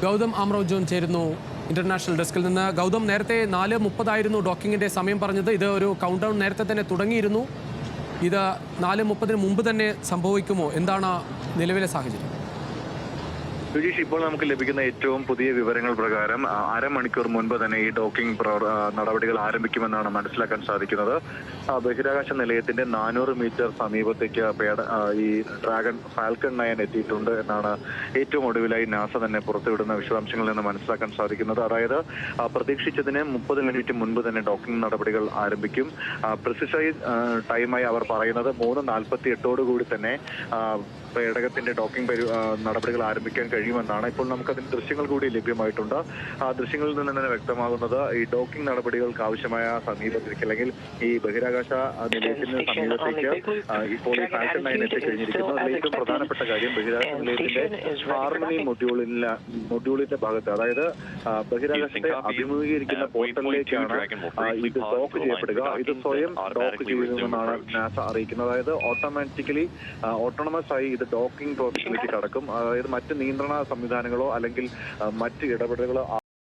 Gautam ആമ്രവ് John ചേരുന്നു international ഡെസ്കിൽ നിന്ന്. ഗൗതം, നേരത്തെ 4:30 ഡോക്കിങ്ങിന്റെ സമയം പറഞ്ഞത്. ഇത് ഒരു കൗണ്ട് ഡൗൺ നേരത്തെ തന്നെ തുടങ്ങിയിരുന്നു. ഇത് 4:30 മുമ്പ് തന്നെ സംഭവിക്കുമോ? എന്താണ് നിലവിലെ സാഹചര്യം? സുജീഷ്, ഇപ്പോൾ നമുക്ക് ലഭിക്കുന്ന ഏറ്റവും പുതിയ വിവരങ്ങൾ പ്രകാരം അരമണിക്കൂർ മുൻപ് തന്നെ ഈ ഡോക്കിംഗ് നടപടികൾ ആരംഭിക്കുമെന്നാണ് മനസ്സിലാക്കാൻ സാധിക്കുന്നത്. ബഹിരാകാശ നിലയത്തിന്റെ 400 മീറ്റർ സമീപത്തേക്ക് ഈ ഡ്രാഗൺ ഫാൽക്കൺ 9 എത്തിയിട്ടുണ്ട് എന്നാണ് ഏറ്റവും ഒടുവിലായി നാസ തന്നെ പുറത്തുവിടുന്ന വിശദാംശങ്ങളിൽ നിന്ന് മനസ്സിലാക്കാൻ സാധിക്കുന്നത്. അതായത് പ്രതീക്ഷിച്ചതിന് 30 മിനിറ്റ് മുൻപ് തന്നെ ഡോക്കിംഗ് നടപടികൾ ആരംഭിക്കും. പ്രിസിസൈസ് ടൈമായി അവർ പറയുന്നത് 3:48 തന്നെ പേടകത്തിന്റെ ഡോക്കിംഗ് നടപടികൾ ആരംഭിക്കാൻ കഴിയുമെന്നാണ്. ഇപ്പോൾ നമുക്കതിന്റെ ദൃശ്യങ്ങൾ കൂടി ലഭ്യമായിട്ടുണ്ട്. ആ ദൃശ്യങ്ങളിൽ നിന്ന് തന്നെ വ്യക്തമാകുന്നത് ഈ ഡോക്കിംഗ് നടപടികൾക്ക് ആവശ്യമായ സമീപത്തേക്ക്, അല്ലെങ്കിൽ ഈ ബഹിരാകാശ നിലയത്തിന് സമീപത്തേക്ക് ഇപ്പോൾ ഈ ഫാൽക്കൺ 9 എത്തിക്കഴിഞ്ഞിരിക്കുന്നു. അതിൽ ഏറ്റവും പ്രധാനപ്പെട്ട കാര്യം, ബഹിരാകാശ നിലയത്തിന്റെ ഹാർമണി മൊഡ്യൂളിന്റെ ഭാഗത്ത്, അതായത് ബഹിരാകാശത്തെ അഭിമുഖീകരിക്കുന്ന പോർട്ടലിലേക്കാണ് ഇത് ഡോക്ക് ചെയ്യപ്പെടുക. ഇത് സ്വയം ഡോക്ക് ചെയ്യുമെന്നാണ് നാസ അറിയിക്കുന്നത്. അതായത് ഓട്ടോണമസ് ആയി ഇത് ഡോക്കിംഗ് പ്രോസസ്സിലേക്ക് കടക്കും. അതായത് മറ്റ് നിയന്ത്രണ സംവിധാനങ്ങളോ അല്ലെങ്കിൽ മറ്റ് ഇടപെടലുകളോ